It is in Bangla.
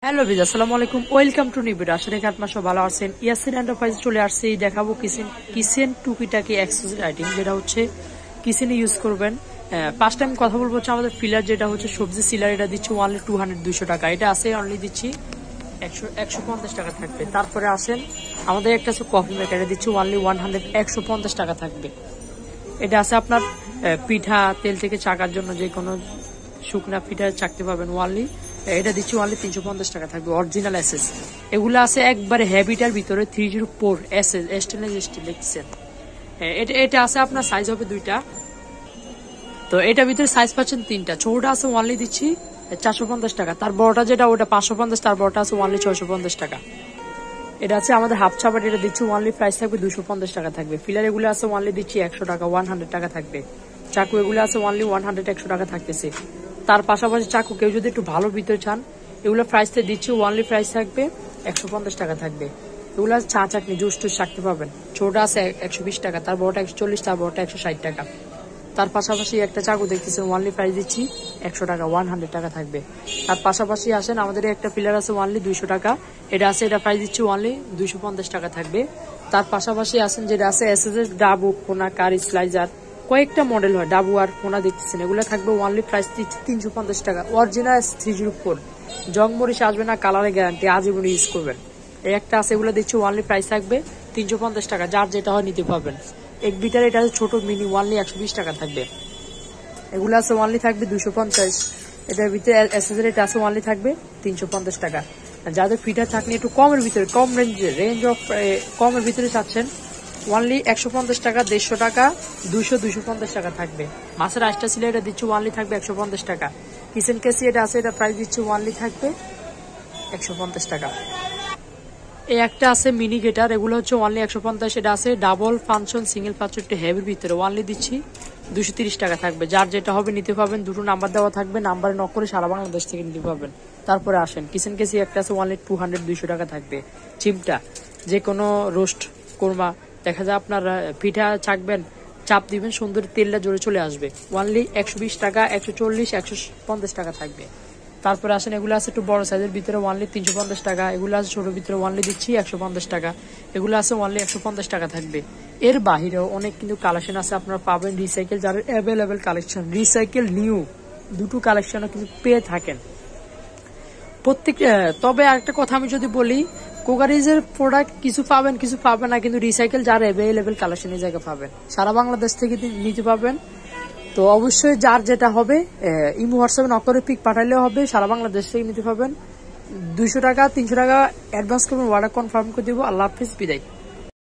হ্যালো ভিজ, আসসালামু আলাইকুম, ওয়েলকাম টু নিউ ভিডিও। আশা রাখি আপনারা সব ভালো আছেন। ইয়াসিন এন্টারপ্রাইজ চলে আসছে, দেখাবো কিচেন টুকিটাকি অ্যাক্সেসরি আইটেম, যেটা হচ্ছে কিচেনে ইউজ করবেন। ফার্স্ট টাইম কথা বলবো হচ্ছে আমাদের ফিলার, যেটা হচ্ছে সবজি সিলার, এটা দিচ্ছি অনলি 200 টাকা। এটা আছে অনলি দিচ্ছি 150 টাকা থাকবে। তারপরে আসেন আমাদের একটা আছে কফি মেকার, এটা দিচ্ছি অনলি 150 টাকা থাকবে। এটা আছে আপনার পিঠা তেল থেকে চাকার জন্য, যে কোনো শুকনা পিঠা চাকতে পারবেন ওয়ানলি। এটা দিচ্ছি ওয়ানলি 350 টাকা থাকবে, অরিজিনাল এসএস। এগুলো আছে একবারে হ্যাবিটার ভিতরে 304 এসএস স্টেনলেস স্টিল লিখছেন। এটা আছে আপনার সাইজ হবে দুইটা, তো এটার ভিতরে সাইজ পাচ্ছেন তিনটা। ছোটটা আছে ওয়ানলি দিচ্ছি 450 টাকা, তার বড়টা যেটা ওটা 550, তার বড়টা আছে ওয়ানলি 650 টাকা। এটা আছে আমাদের হাফ চাপাট, এটা দিচ্ছি ওয়ানলি প্রাইস থাকবে 250 টাকা থাকবে। ফিলার এগুলো আছে ওয়ানলি দিচ্ছি 100 টাকা, 100 টাকা থাকবে। চাকু এগুলো আছে ওয়ানলি 100 টাকা থাকতেছে। তার পাশাপাশি চাকু কেউ যদি একটু ভালো ভিতরে চান, এগুলো প্রাইসটা দিচ্ছি ওয়ানলি প্রাইস থাকবে 150 টাকা থাকবে। এগুলো চা চাকনি জুস টুস রাখতে পারবেন। ছোটটা আছে 120 টাকা, তার বড়টা 140, তার বড়টা 160 টাকা। তার পাশাপাশি একটা চাকু দেখতেছেন ওয়ানলি প্রাইস দিচ্ছি 100 টাকা, 100 টাকা থাকবে। তার পাশাপাশি আসেন আমাদের একটা পিলার আছে ওয়ানলি 200 টাকা, এটা আছে, এটা প্রাইস দিচ্ছি ওয়ানলি 250 টাকা থাকবে। তার পাশাপাশি আসেন যেটা আছে এসএস ডাবু কোনা কার স্লাইজার, কয়েকটা মডেল হয় ডাবু আর কোনা দেখতেছেন, এগুলো থাকবে ওয়ানলি প্রাইস দিচ্ছি 350 টাকা। অরিজিনাল 304, জং মরিচ আসবে না, কালারের গ্যারান্টি, আজীবন ইউজ করবেন। এই একটা আছে, এগুলো দিচ্ছি ওয়ানলি প্রাইস থাকবে 350 টাকা, যার যেটা হয় নিতে পারবেন। এক বিটার এটা ছোট মিনি ওয়ানলি 120 টাকা থাকবে। এগুলো আছে ওয়ানলি থাকবে 250। এটার ভিতরে এসএসএর এটা আছে ওয়ানলি থাকবে 350 টাকা। যাদের ফিটার চাকনি একটু কমের ভিতরে, কম রেঞ্জ অফ কমের ভিতরে চাচ্ছেন, ওয়ানলি 150 টাকা, 150 টাকা, 250 টাকা থাকবে। মাছের আইসটা ছিল, এটা দিচ্ছি ওয়ানলি থাকবে 150 টাকা। কিচেন কেসি এটা আছে, এটা প্রাইস দিচ্ছি ওয়ানলি থাকবে 150 টাকা। এই একটা আছে মিনি গেটার, এগুলো হচ্ছে ওয়ানলি 150। এটা আছে ডাবল ফাংশন সিঙ্গেল পাঁচশো, একটু হেভির ভিতরে, ওয়ানলি দিচ্ছি 230 টাকা থাকবে। যার যেটা হবে নিতে পারবেন, দুটো নাম্বার দেওয়া থাকবে, নাম্বারে নক করে সারা বাংলাদেশ থেকে নিতে পারবেন। তারপরে আসেন কিচেন কেসি একটা আছে ওয়ানলি 200 টাকা থাকবে। চিমটা যে কোনো রোস্ট কোরমা, দেখা যায় আপনার পিঠা চাকবেন, চাপ দিবেন, সুন্দর তেলটা জোরে চলে আসবে, ওয়ানলি 120 টাকা, 140, 150 টাকা থাকবে। তারপরে আসেন এগুলো আছে একটু বড় সাইজের ভিতরে ওয়ানলি 350 টাকা, এগুলো আছে ছোট ভিতরে ওয়ানলি দিচ্ছি 150 টাকা, এগুলো আছে ওয়ানলি 150 টাকা থাকবে। এর বাহিরেও অনেক কিন্তু কালেকশন আছে, আপনারা পাবেন রিসাইকেল, যাদের অ্যাভেলেবেল কালেকশন, রিসাইকেল নিউ দুটো কালেকশনও কিন্তু পেয়ে থাকেন প্রত্যেক। তবে আরেকটা কথা আমি যদি বলি, কোকারিজের প্রোডাক্ট কিছু পাবেন কিছু পাবেন না, কিন্তু রিসাইকেল যার অ্যাভেলেবেল কালেকশন এই জায়গায় পাবেন, সারা বাংলাদেশ থেকে নিতে পারবেন। তো অবশ্যই যার যেটা হবে ইমো হোয়াটসঅ্যাপে নক করে পিক পাঠাইলেও হবে, সারা বাংলাদেশ থেকে নিতে পারবেন। 200 টাকা 300 টাকা অ্যাডভান্স করবেন, অর্ডার কনফার্ম করে দিব। আল্লাহ হাফিজ, বিদায়।